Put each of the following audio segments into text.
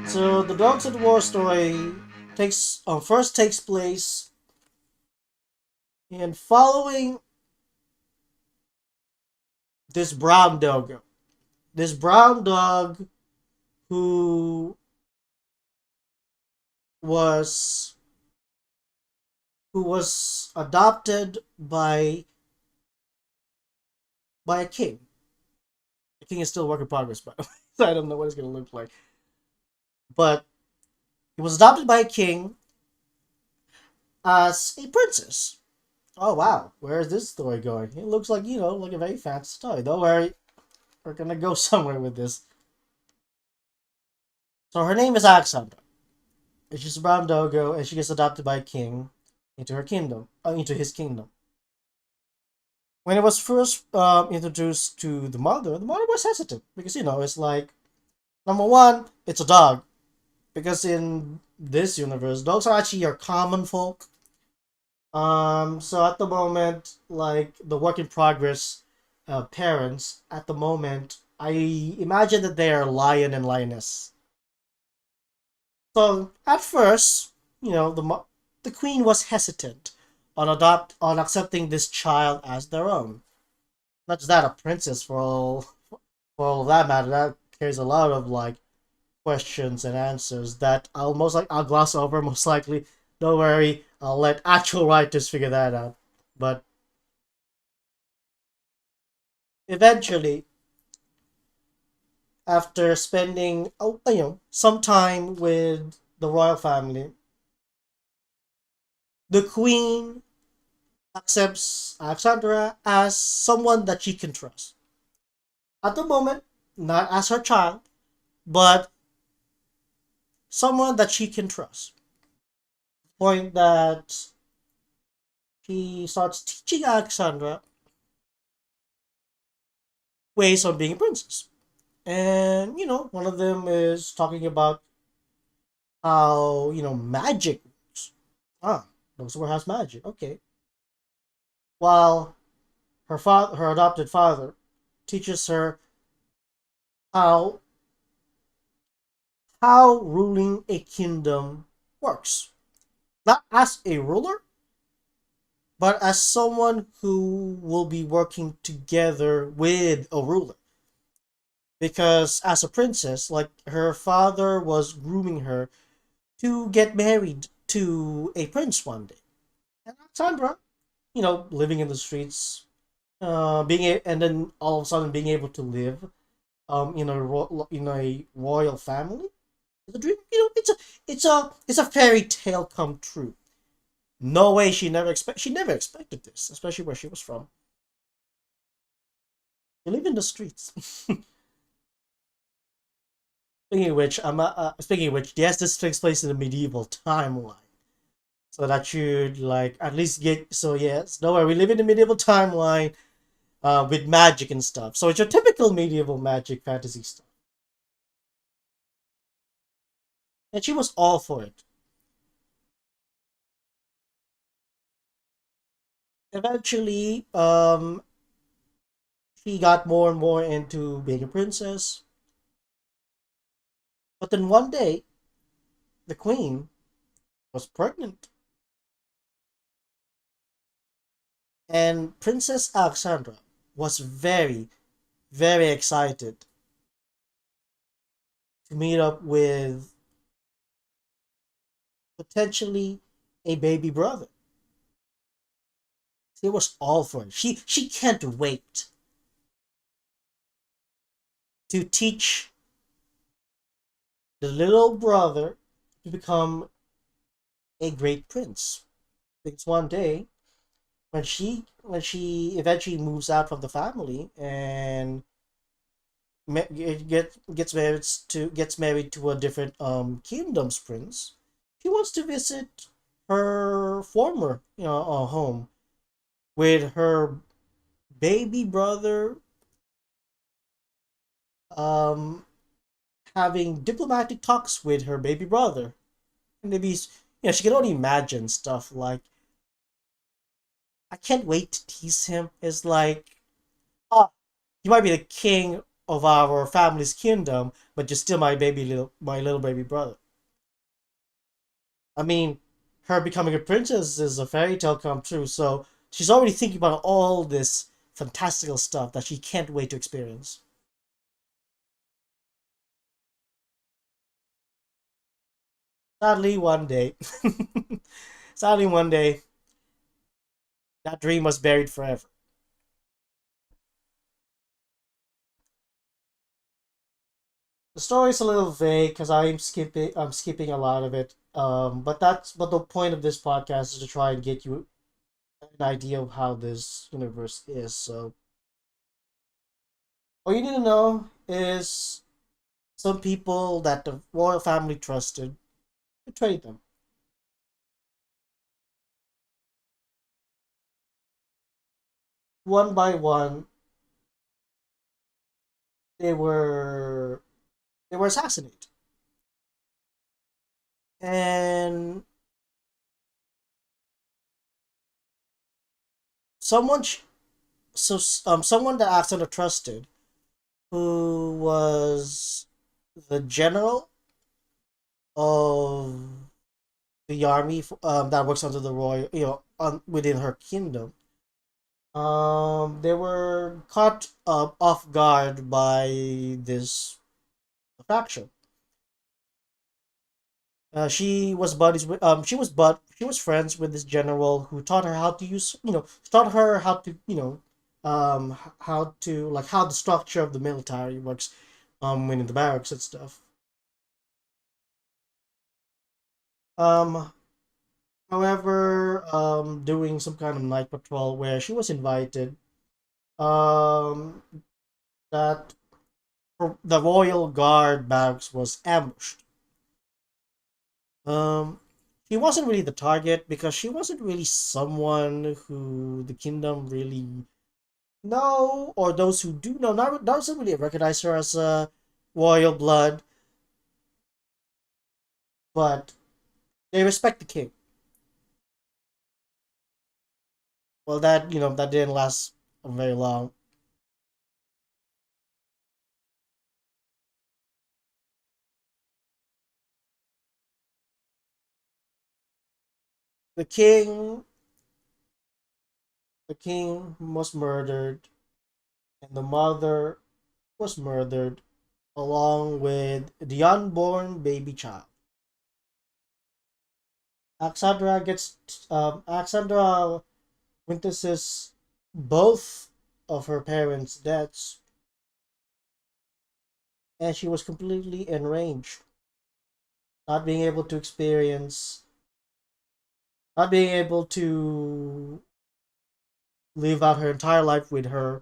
So the Dogs at War story takes place in following this brown dog. This brown dog who was who was adopted by a king. The king is still a work in progress, by the way. So I don't know what it's gonna look like. But he was adopted by a king as a princess. Oh wow, where is this story going? It looks like, like a very fancy story. Don't worry, we're gonna go somewhere with this. So her name is Alexandra. And she's a brown dogo, and she gets adopted by a king into his kingdom. When it was first introduced to the mother was hesitant because it's like number one, it's a dog because in this universe, dogs are actually your common folk. So at the moment, like the work in progress parents, at the moment, I imagine that they are lion and lioness. So at first, the queen was hesitant on accepting this child as their own. Not just that, a princess for all that matter. That carries a lot of like questions and answers that I'll gloss over most likely. Don't worry, I'll let actual writers figure that out. But eventually, after spending some time with the royal family, the queen accepts Alexandra as someone that she can trust. At the moment, not as her child, but someone that she can trust. Point that she starts teaching Alexandra ways of being a princess. And, one of them is talking about how, magic works. Ah, Lucifer has magic. Okay. While her adopted father teaches her how ruling a kingdom works. Not as a ruler, but as someone who will be working together with a ruler. Because as a princess, like her father was grooming her to get married to a prince one day. And Alexandra, living in the streets, and then all of a sudden being able to live in a royal family. It's a dream. It's a fairy tale come true. No way she never expected this, especially where she was from. You live in the streets. Speaking of which, yes, this takes place in the medieval timeline. So that should like at least get so yes, no worry, we live in the medieval timeline with magic and stuff. So it's your typical medieval magic fantasy stuff. And she was all for it. Eventually, she got more and more into being a princess. But then one day, the queen was pregnant. And Princess Alexandra was very, very excited to meet up with potentially a baby brother. She was all for it. She can't wait to teach the little brother to become a great prince. Because one day, when she eventually moves out from the family and gets married to a different kingdom's prince, she wants to visit her former home with her baby brother um having diplomatic talks with her baby brother. And maybe she can only imagine stuff like, I can't wait to tease him. It's like, oh, you might be the king of our family's kingdom, but you're still my little baby brother. I mean, her becoming a princess is a fairy tale come true, so she's already thinking about all this fantastical stuff that she can't wait to experience. Sadly, one day, sadly, one day, that dream was buried forever. The story's a little vague because I'm skipping a lot of it. But the point of this podcast is to try and get you an idea of how this universe is. So all you need to know is some people that the royal family trusted betrayed them. One by one, they were they were assassinated, and someone sh- someone that Alexander trusted, who was the general of the army that works under the royal, within her kingdom. They were caught off guard by this faction. She was friends with this general who taught her how to use, taught her how to, how to like how the structure of the military works, within the barracks and stuff. Um, However, doing some kind of night patrol where she was invited, um, that the royal guard barracks was ambushed. Um, she wasn't really the target because she wasn't really someone who the kingdom really know, or those who do know, not doesn't really recognize her as a royal blood, but they respect the king. Well, that didn't last very long. The king, the king was murdered, and the mother was murdered along with the unborn baby child. Alexandra witnesses both of her parents' deaths, and she was completely enraged, not being able to experience, not being able to live out her entire life with her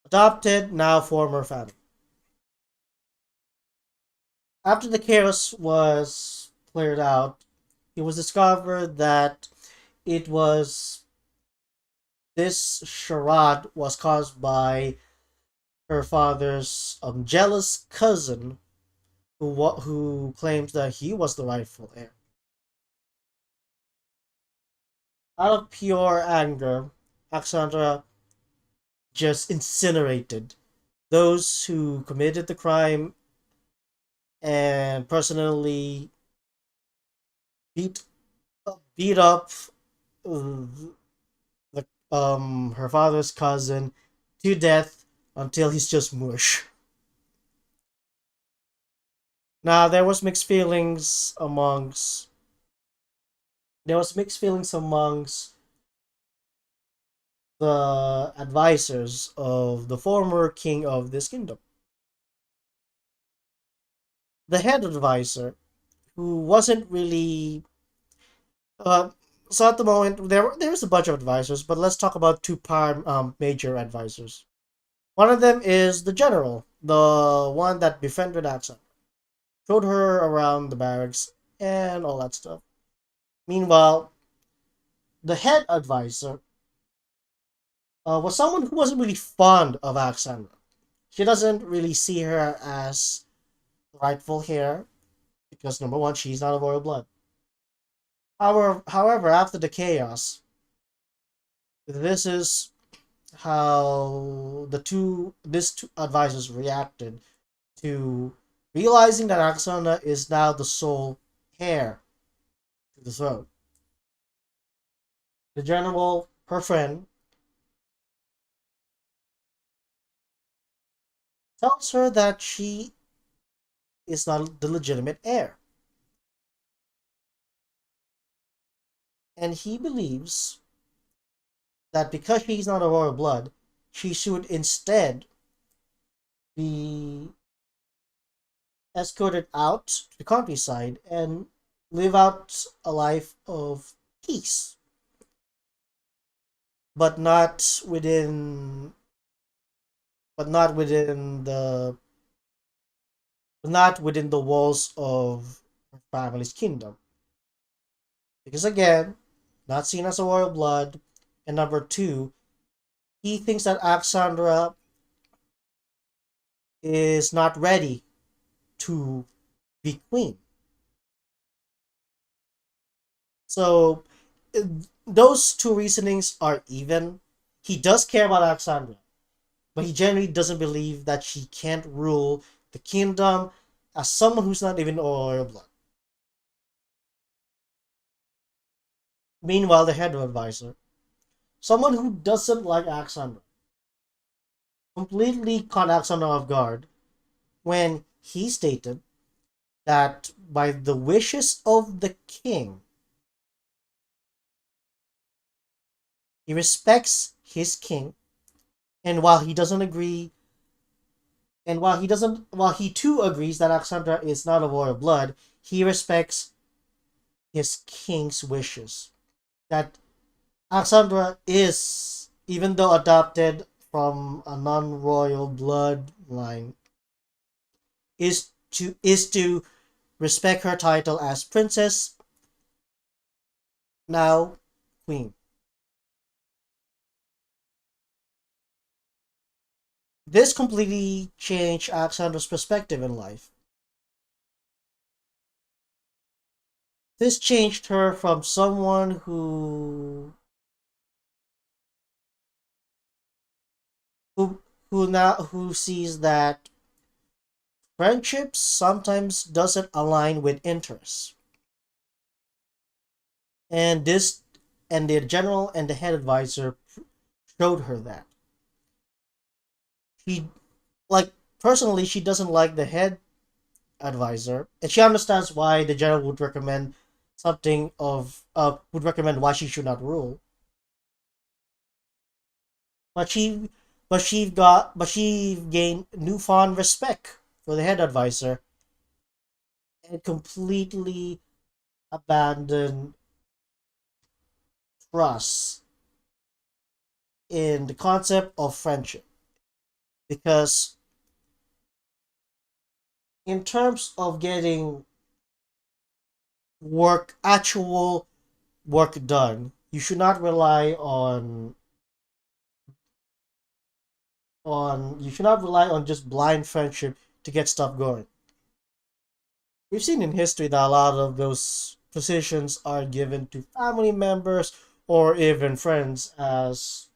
adopted, now former family. After the chaos was cleared out, it was discovered that it was this charade was caused by her father's jealous cousin, who claims that he was the rightful heir. Out of pure anger, Alexandra just incinerated those who committed the crime and personally beat beat up uh, the her father's cousin to death until he's just mush. Now there was mixed feelings amongst the advisors of the former king of this kingdom. The head advisor, who wasn't really uh, so at the moment there's a bunch of advisors, but let's talk about major advisors. One of them is the general, the one that befriended Aksa, showed her around the barracks and all that stuff. Meanwhile, the head advisor was someone who wasn't really fond of Alexandra. She doesn't really see her as rightful heir because number one, she's not of royal blood. However, after the chaos, this is how these two advisors reacted to realizing that Alexandra is now the sole heir to the throne. The general, her friend, tells her that she is not the legitimate heir, and he believes that because she's not a royal blood, she should instead be escorted out to the countryside and live out a life of peace, but but not within the not within the walls of her family's kingdom. Because again, not seen as a royal blood, and number two, he thinks that Alexandra is not ready to be queen. So uh, those two reasonings are even. He does care about Alexandra, but he generally doesn't believe that she can't rule the kingdom as someone who's not even royal blood. Meanwhile, the head advisor, someone who doesn't like Alexandra, completely caught Alexandra off guard when he stated that by the wishes of the king, he respects his king, and while he too agrees that Alexandra is not of royal blood, he respects his king's wishes. That Alexandra is, even though adopted from a non-royal bloodline, is to respect her title as princess, now queen. This completely changed Alexandra's perspective in life. This changed her from someone who who sees that friendship sometimes doesn't align with interests. And this and the general and the head advisor showed her that. She like personally she doesn't like the head advisor, and she understands why the general would recommend would recommend why she should not rule. But she gained newfound respect for the head advisor and completely abandoned trust in the concept of friendship. Because in terms of getting actual work done, you should not rely on just blind friendship to get stuff going. We've seen in history that a lot of those positions are given to family members or even friends as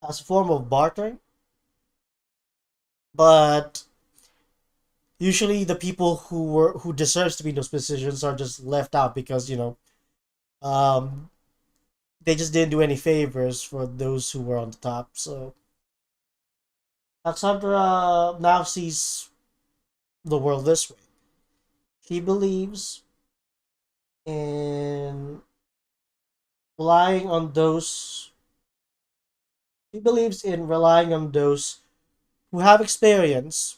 a form of bartering. But usually the people who deserves to be in those positions are just left out because um, they just didn't do any favors for those who were on the top. So Alexandra now sees the world this way. She believes in relying on those. She believes in relying on those who have experience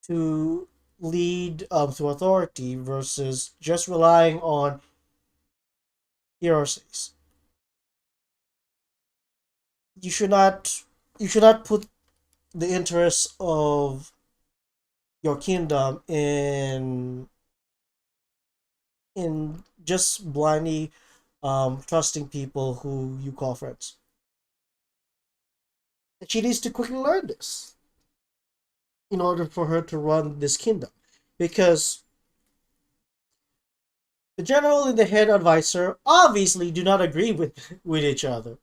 to lead through authority versus just relying on hearsays. You should not you should not put the interests of your kingdom in just blindly trusting people who you call friends. And she needs to quickly learn this in order for her to run this kingdom, because The general and the head advisor obviously do not agree with each other,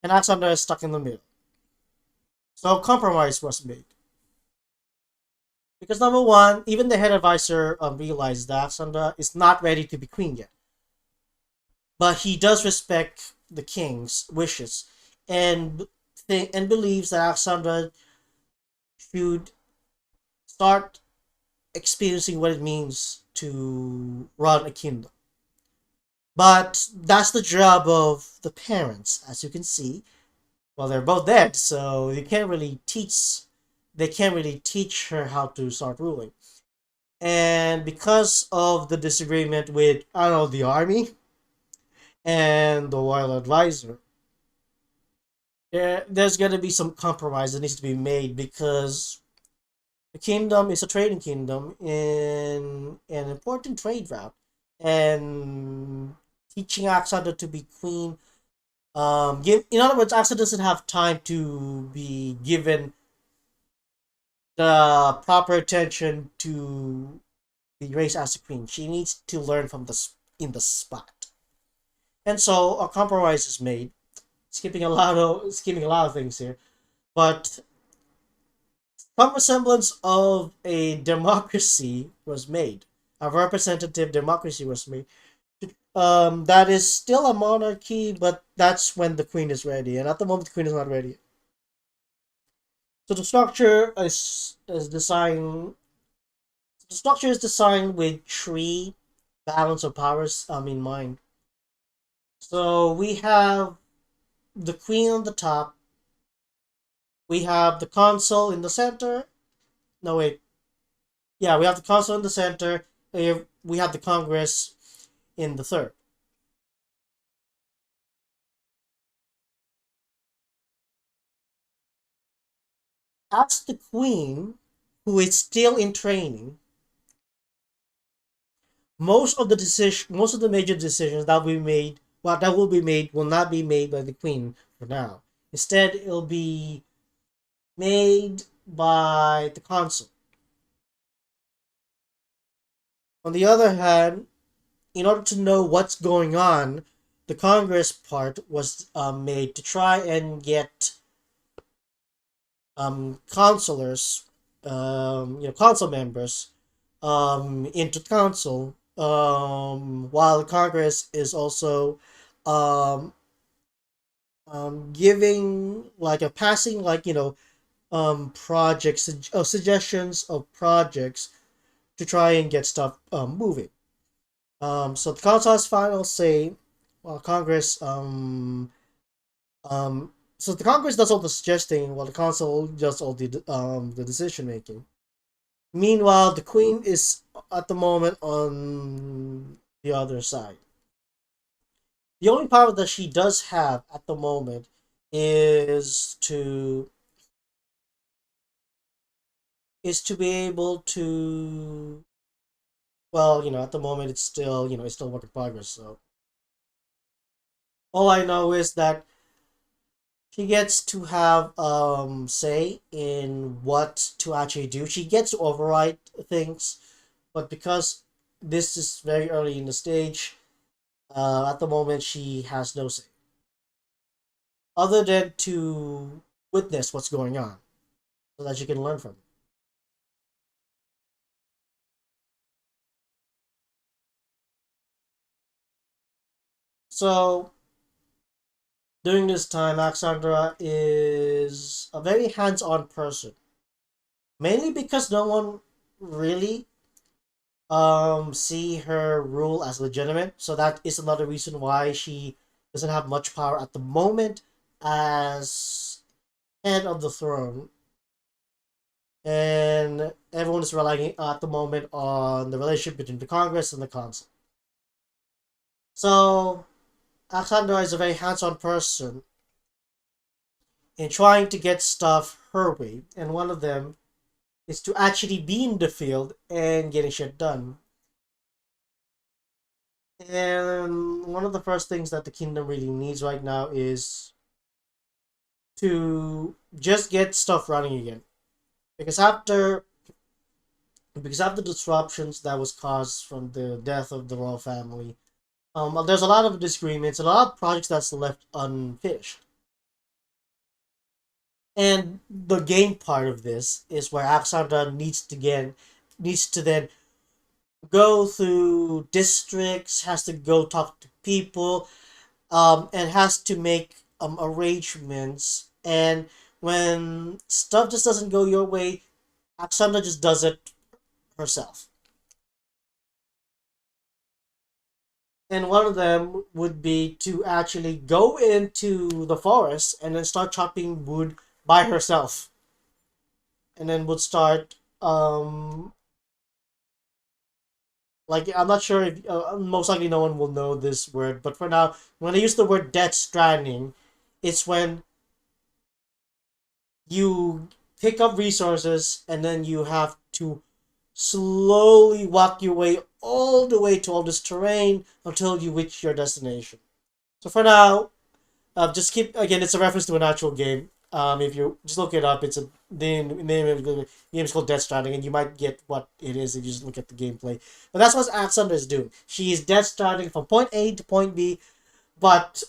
and Alexandra is stuck in the middle. So a compromise was made. Because number one, even the head advisor realized that Alexandra is not ready to be queen yet. But he does respect the king's wishes and and believes that Alexandra should start experiencing what it means to run a kingdom. But that's the job of the parents, as you can see. Well, they're both dead, so you can't really teach. They can't really teach her how to start ruling. And because of the disagreement with, I don't know, the army and the royal advisor, there's gonna be some compromise that needs to be made because the kingdom is a trading kingdom in an important trade route, and teaching Alexander to be queen. In other words, Alexander doesn't have time to be given the proper attention to be raised as a queen. She needs to learn from in the spot, and so a compromise is made. Skipping a lot of things here, but some semblance of a democracy was made. A representative democracy was made. That is still a monarchy, but that's when the queen is ready, and at the moment the queen is not ready. So the structure is designed. The structure is designed with three balance of powers in mind. So we have the queen on the top. We have the console in the center. No wait, yeah, we have the console in the center. We have the Congress in the third. As the queen, who is still in training, most of the major decisions that we made, what that will be made, will not be made by the queen for now. Instead, it'll be made by the consul. On the other hand, in order to know what's going on, the Congress part was made to try and get councilors, council members, into council, while Congress is also um, giving like a passing projects, suggestions of projects to try and get stuff moving. So the council has final say, while Congress so the Congress does all the suggesting, while the council does all the decision making. Meanwhile, the queen is at the moment on the other side. The only power that she does have at the moment is to be able to, well, at the moment it's still work in progress. So all I know is that she gets to have say in what to actually do. She gets to override things, but because this is very early in the stage, at the moment she has no say other than to witness what's going on so that she can learn from it. So during this time, Alexandra is a very hands-on person, mainly because no one really see her rule as legitimate. So that is another reason why she doesn't have much power at the moment as head of the throne. And everyone is relying at the moment on the relationship between the Congress and the Council. So Alexandra is a very hands-on person in trying to get stuff her way, and one of them is to actually be in the field and getting shit done. And one of the first things that the kingdom really needs right now is to just get stuff running again. Because after because of the disruptions that was caused from the death of the royal family. There's a lot of disagreements, a lot of projects that's left unfinished. And the game part of this is where Alexandra needs to then go through districts, has to go talk to people, and has to make arrangements. And when stuff just doesn't go your way, Alexandra just does it herself. And one of them would be to actually go into the forest and then start chopping wood by herself. And then would start like I'm not sure if most likely no one will know this word, but for now, when I use the word death stranding, it's when you pick up resources and then you have to slowly walk your way all the way to all this terrain until you reach your destination. So for now, just keep again. It's a reference to an actual game. If you just look it up, it's a the name of the game is called Death Stranding, and you might get what it is if you just look at the gameplay. But that's what Alexandra is doing. She is Death Stranding from point A to point B, but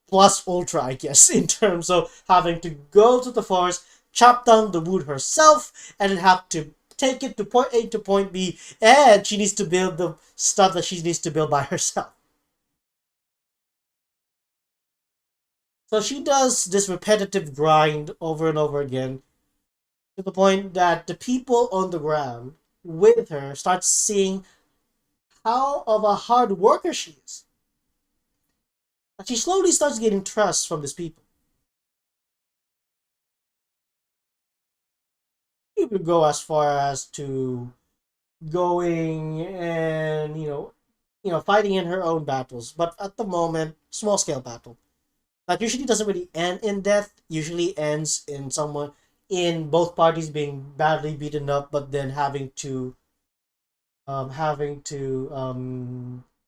plus ultra, I guess, in terms of having to go to the forest, chop down the wood herself, and then have to take it to point A to point B, and she needs to build the stuff that she needs to build by herself. So she does this repetitive grind over and over again to the point that the people on the ground with her start seeing how of a hard worker she is. And she slowly starts getting trust from these people. You could go as far as to going and fighting in her own battles, but at the moment, small scale battle that usually doesn't really end in death. Usually ends in someone in both parties being badly beaten up, but then having to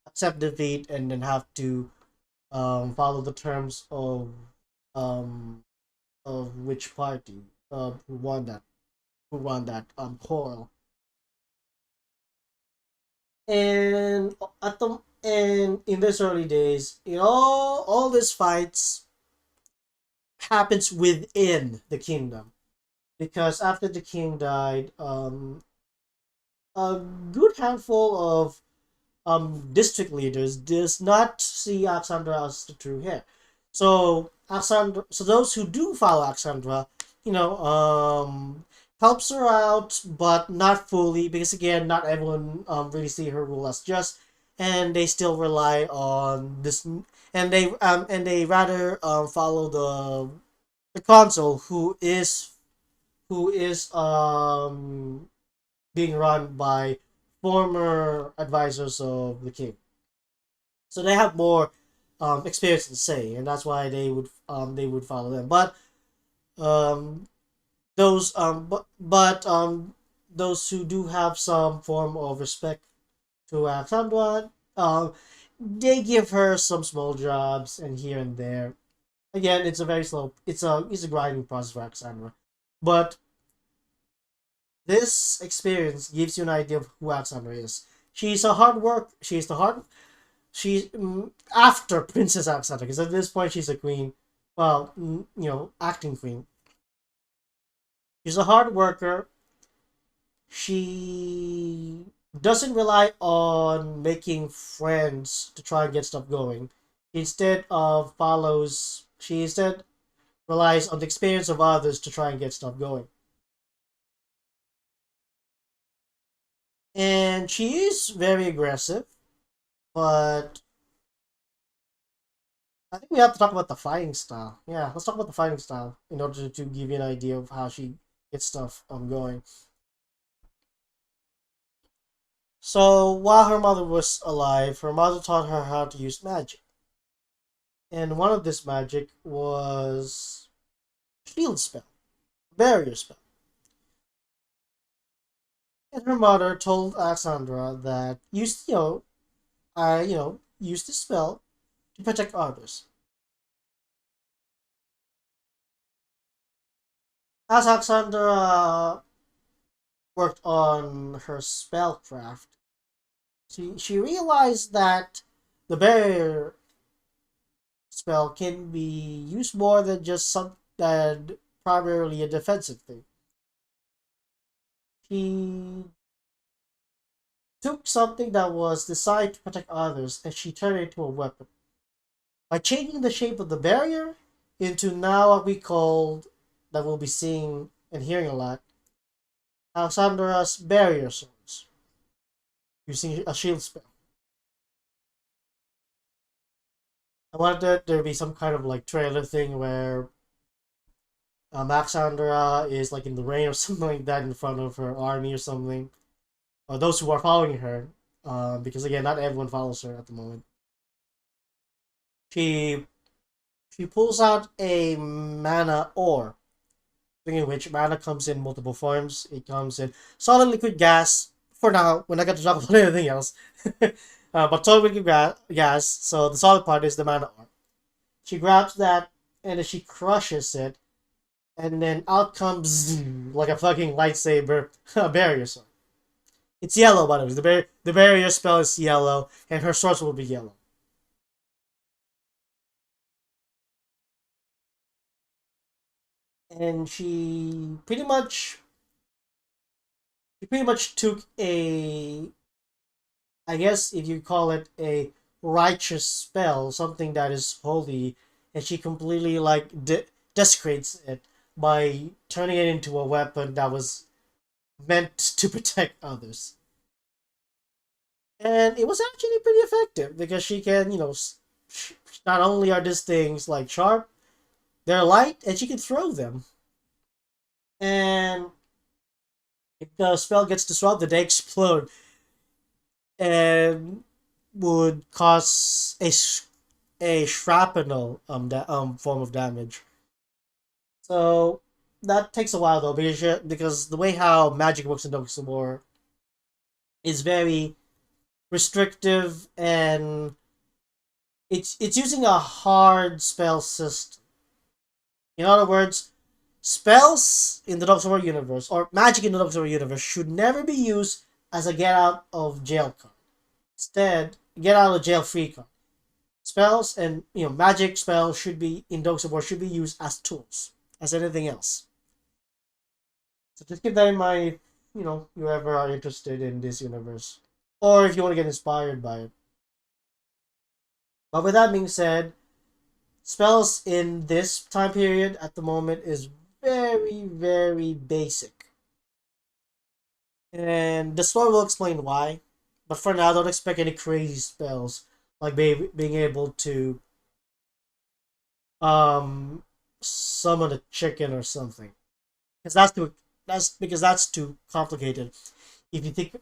accept defeat and then have to follow the terms um of which party who won that quarrel. And at the and in this early days, all these fights happens within the kingdom because after the king died, a good handful of district leaders does not see Alexandra as the true heir. So those who do follow Alexandra, you know, helps her out, but not fully because again, not everyone really see her rule as just, and they still rely on this, and they rather follow the consul who is being run by former advisors of the king. So they have more experience to say, and that's why they would follow them. Um, but those who do have some form of respect to Alexandra, they give her some small jobs and here and there. Again, it's a very slow. It's a grinding process for Alexandra, but this experience gives you an idea of who Alexandra is. She's a hard work. She's after Princess Alexandra because at this point she's a queen. Well, acting queen. She's a hard worker. She doesn't rely on making friends to try and get stuff going. She instead relies on the experience of others to try and get stuff going. And she is very aggressive, but I think we have to talk about the fighting style. Yeah, let's talk about the fighting style in order to give you an idea of how she gets stuff going. So while her mother was alive, her mother taught her how to use magic. And one of this magic was shield spell, barrier spell. And her mother told Alexandra that use this spell to protect others. As Alexandra worked on her spellcraft, she realized that the barrier spell can be used more than just some than primarily a defensive thing. She took something that was designed to protect others and she turned it into a weapon. By changing the shape of the barrier into now what we call, that we'll be seeing and hearing a lot, Alexandra's barrier swords, using a shield spell. I wanted there to be some kind of like trailer thing where Alexandra is like in the rain or something like that in front of her army or something, or those who are following her, because again, not everyone follows her at the moment. She she pulls out a mana ore, in which mana comes in multiple forms. It comes in solid liquid gas for now. We're not going to talk about anything else. But solid liquid gas. So the solid part is the mana ore. She grabs that and then she crushes it, and then out comes like a fucking lightsaber, a barrier sword. It's yellow, by the way. The barrier spell is yellow, and her swords will be yellow. And she pretty much took a, I guess if you call it a righteous spell, something that is holy, and she completely like desecrates it by turning it into a weapon that was meant to protect others. And it was actually pretty effective because she can, not only are these things like sharp, they're light, and she can throw them. And if the spell gets disrupted, they explode and would cause a shrapnel form of damage. So that takes a while though because the way how magic works in Dokkan War is very restrictive, and it's using a hard spell system. In other words, spells in the Dokkan War universe or magic in the Dokkan War universe should never be used as a get out of jail card. Instead, get out of jail free card. Spells and magic spells should be in Dokkan War should be used as tools, as anything else. So just keep that in mind if you ever are interested in this universe, or if you want to get inspired by it. But with that being said, spells in this time period at the moment is very, very basic. And the story will explain why. But for now, don't expect any crazy spells like being able to um summon a chicken or something. Because that's too complicated. If you think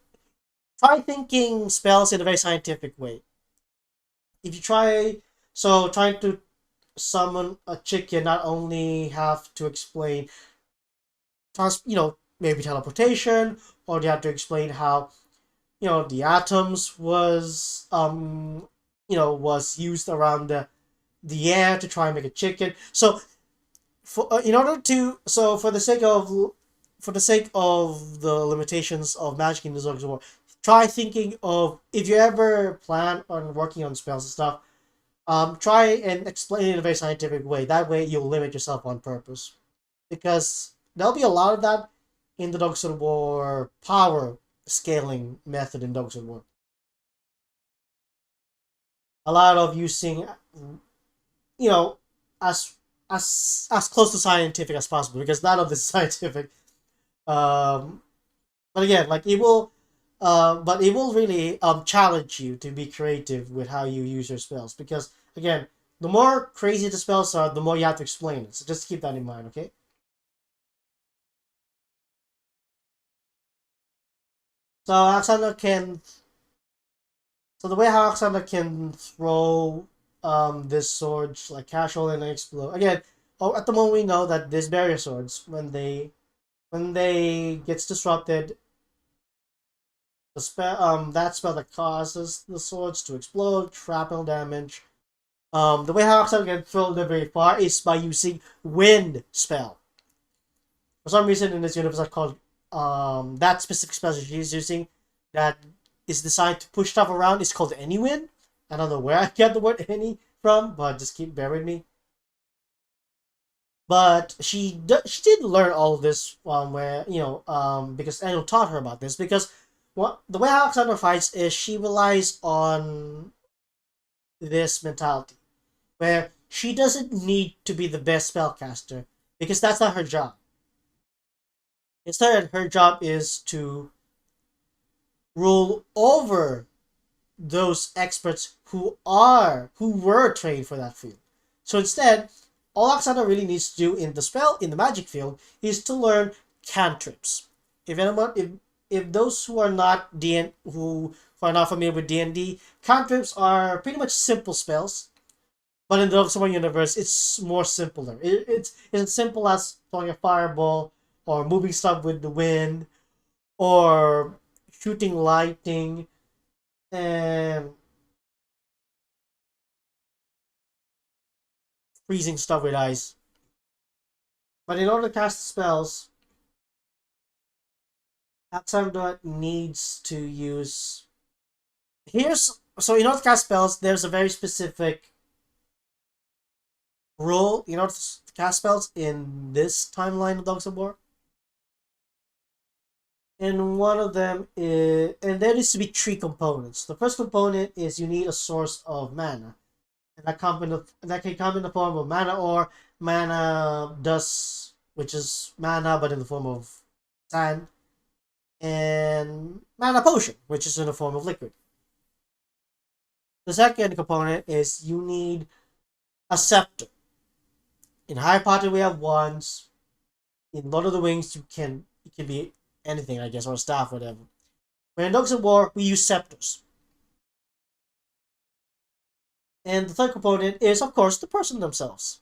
try thinking spells in a very scientific way. If you trying to summon a chicken, not only have to explain maybe teleportation, or they have to explain how the atoms was used around the air to try and make a chicken. So for in order to so for the sake of the limitations of magic in the Zog's War, try thinking of, if you ever plan on working on spells and stuff, try and explain it in a very scientific way. That way you'll limit yourself on purpose. Because there'll be a lot of that in the Dokkan War power scaling method in Dokkan War. A lot of using, you know, as close to scientific as possible, because none of this is scientific. Um, but again, like but it will really challenge you to be creative with how you use your spells, because again, the more crazy the spells are, the more you have to explain it. So just keep that in mind, okay? So Alexandra can so the way how Alexandra can throw this swords like casual and explode again. Oh, at the moment we know that these barrier swords, when they gets disrupted, the spell that spell that causes the swords to explode, shrapnel damage. The way how Alexandra can throw them very far is by using wind spell. For some reason in this universe, I called that specific spell she's using that is designed to push stuff around is called Any Wind. I don't know where I get the word any from, but just keep bearing me. But she did learn all of this where because Eno taught her about this because what the way Alexandra fights is she relies on this mentality where she doesn't need to be the best spellcaster because that's not her job. Instead, her job is to rule over those experts who were trained for that field. So instead, all Alexandra really needs to do in the magic field is to learn cantrips. If those who are not who are not familiar with D&D, cantrips are pretty much simple spells. But in the Luxembourg universe, it's more simpler. It's as simple as throwing a fireball or moving stuff with the wind or shooting lightning and freezing stuff with ice. But in order to cast spells, Alexandra needs to use. In order to cast spells, there's a very specific rule in order to cast spells in this timeline of Dogs of War. And one of them is, and there needs to be three components. The first component is you need a source of mana, and that can come in the form of mana or mana dust, which is mana but in the form of sand, and mana potion, which is in the form of liquid. The second component is you need a scepter. In Harry Potter, we have wands. In Lord of the Rings, it can be anything, I guess, or a staff, whatever. But in Dogs of War, we use scepters. And the third component is, of course, the person themselves.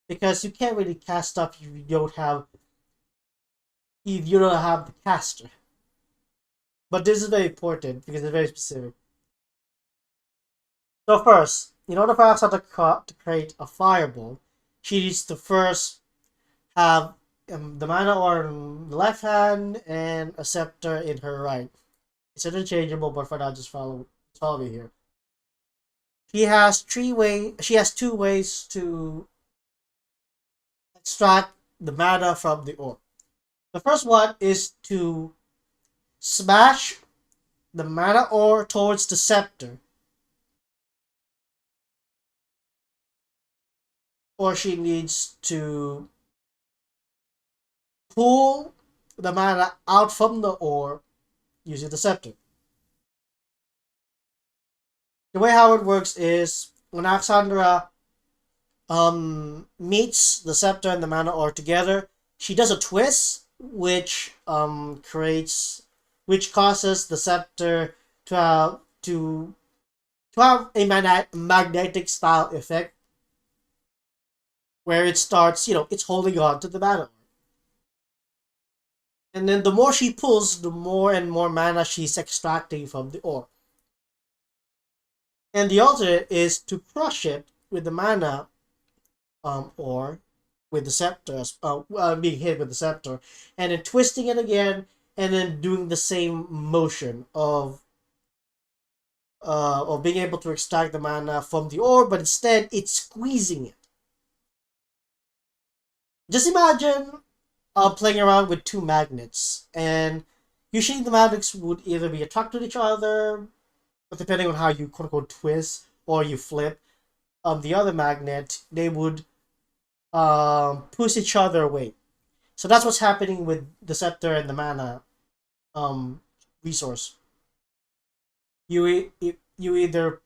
Because you can't really cast stuff if you don't have the caster. But this is very important because it's very specific. So first, in order for Alexandra to create a fireball, she needs to first have the mana ore in the left hand and a scepter in her right. It's interchangeable, but for now, just follow me here. She has two ways to extract the mana from the ore. The first one is to smash the mana ore towards the scepter, or she needs to pull the mana out from the ore using the scepter. The way how it works is when Alexandra meets the scepter and the mana ore together, she does a twist which causes the scepter to have a magnetic style effect where it starts, it's holding on to the mana. And then the more she pulls, the more and more mana she's extracting from the ore. And the alternate is to crush it with the mana ore with the scepter, being hit with the scepter, and then twisting it again, and then doing the same motion of being able to extract the mana from the ore, but instead it's squeezing it. Just imagine playing around with two magnets, and usually the magnets would either be attracted to each other, but depending on how you quote unquote twist or you flip the other magnet, they would push each other away. So that's what's happening with the scepter and the mana resource. You either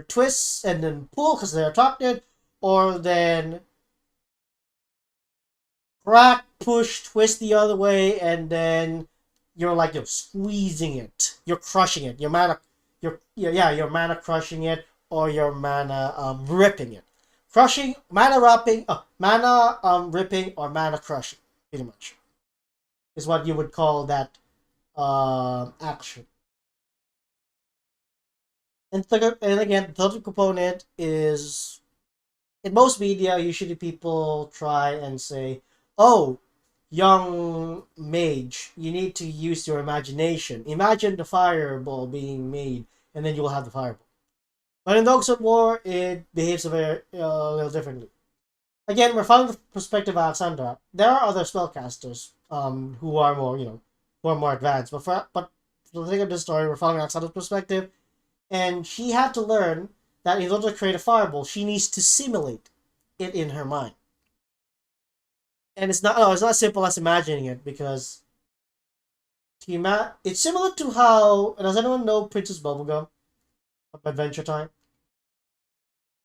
twist and then pull because they're attracted, or then crack, push, twist the other way, and then you're like squeezing it, you're crushing it. Your mana crushing it, or your mana ripping it. Crushing, mana ripping, ripping, or mana crushing, pretty much, is what you would call that action. And again, the third component is, in most media, usually people try and say, oh, young mage, you need to use your imagination. Imagine the fireball being made, and then you will have the fireball. But in Dogs of War, it behaves a little differently. Again, we're following the perspective of Alexandra. There are other spellcasters who are more, who are more advanced. But for the sake of this story, we're following Alexandra's perspective, and she had to learn that in order to create a fireball, she needs to simulate it in her mind. And it's not, no, it's not as simple as imagining it because it's similar to how, does anyone know Princess Bubblegum of Adventure Time?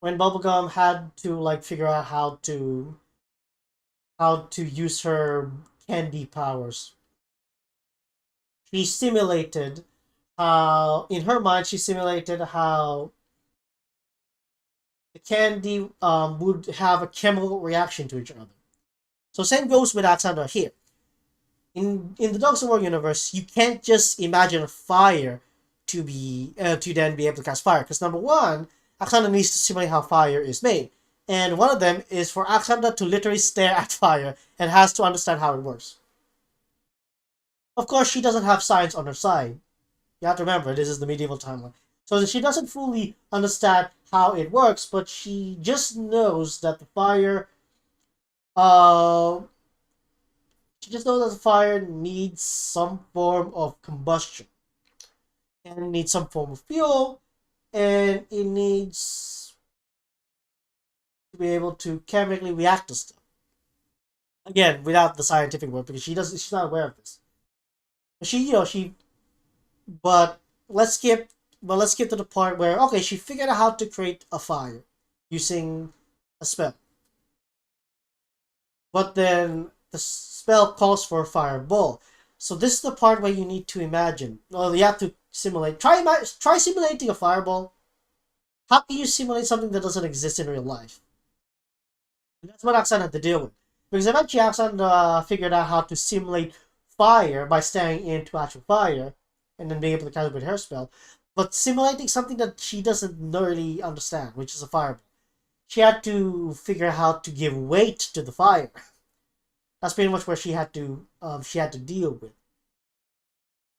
When Bubblegum had to like figure out how to use her candy powers. She simulated how in her mind she simulated how the candy would have a chemical reaction to each other. So same goes with Alexandra here. In the Dogs of War universe, you can't just imagine a fire to then be able to cast fire. Because number one, Alexandra needs to simulate how fire is made. And one of them is for Alexandra to literally stare at fire and has to understand how it works. Of course, she doesn't have science on her side. You have to remember, this is the medieval timeline. So she doesn't fully understand how it works, but she just knows that the fire uh she just knows that the fire needs some form of combustion. And it needs some form of fuel, and it needs to be able to chemically react to stuff. Again, without the scientific word, because she's not aware of this. She but let's skip to the part where okay, she figured out how to create a fire using a spell. But then the spell calls for a fireball. So this is the part where you need to imagine. Well, you have to simulate. Try simulating a fireball. How can you simulate something that doesn't exist in real life? And that's what Aksan had to deal with. Because eventually Aksan figured out how to simulate fire by staring into actual fire and then being able to cast it with her spell. But simulating something that she doesn't really understand, which is a fireball. She had to figure out how to give weight to the fire. That's pretty much where she had to deal with.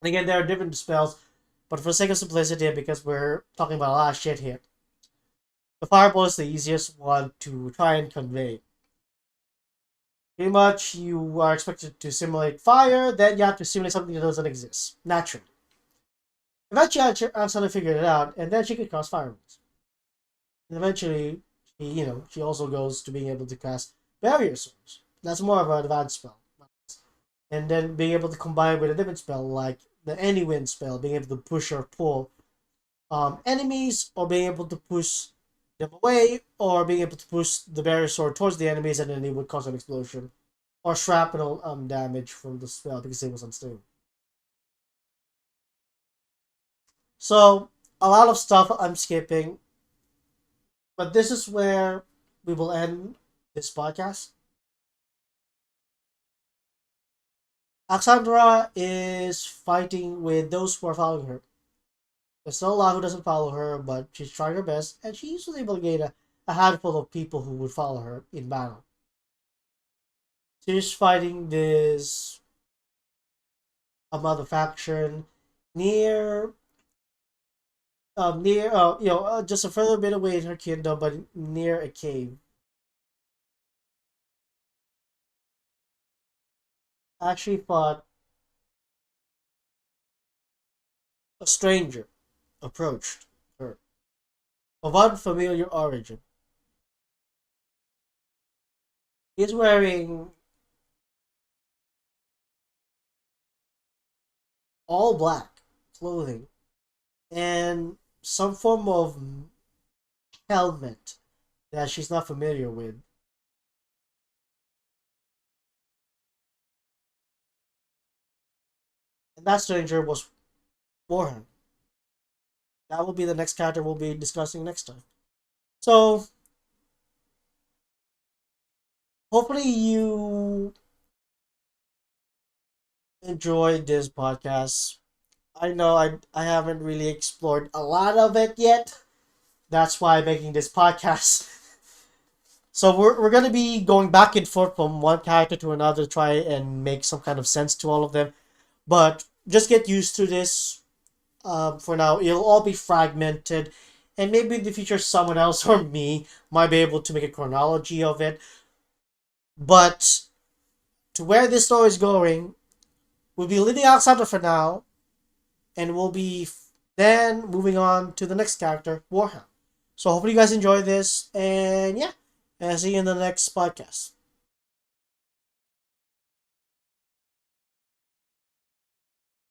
And again, there are different spells, but for the sake of simplicity, and because we're talking about a lot of shit here, the fireball is the easiest one to try and convey. Pretty much, you are expected to simulate fire, then you have to simulate something that doesn't exist naturally. Eventually, Alexandra figured it out, and then she could cast fireballs. And eventually, she also goes to being able to cast barrier swords. That's more of an advanced spell. And then being able to combine with a different spell, like the Any Wind spell, being able to push or pull enemies, or being able to push them away, or being able to push the barrier sword towards the enemies, and then it would cause an explosion. Or shrapnel damage from the spell because it was unstable. So, a lot of stuff I'm skipping, but this is where we will end this podcast. Alexandra is fighting with those who are following her. There's still a lot who doesn't follow her, but she's trying her best, and she's usually able to gain a handful of people who would follow her in battle. She's fighting this another faction near just a further bit away in her kingdom, but near a cave. Actually fought a stranger approached her of unfamiliar origin. He's wearing all black clothing and some form of helmet that she's not familiar with. And that stranger was Warren. That will be the next character we'll be discussing next time. So, hopefully you enjoyed this podcast. I know I haven't really explored a lot of it yet. That's why I'm making this podcast. So we're gonna be going back and forth from one character to another, try and make some kind of sense to all of them. But just get used to this. For now, it'll all be fragmented, and maybe in the future, someone else or me might be able to make a chronology of it. But to where this story is going, we'll be leaving Alexandra for now, and we'll be then moving on to the next character, Warhound. So hopefully you guys enjoy this, and yeah, and see you in the next podcast.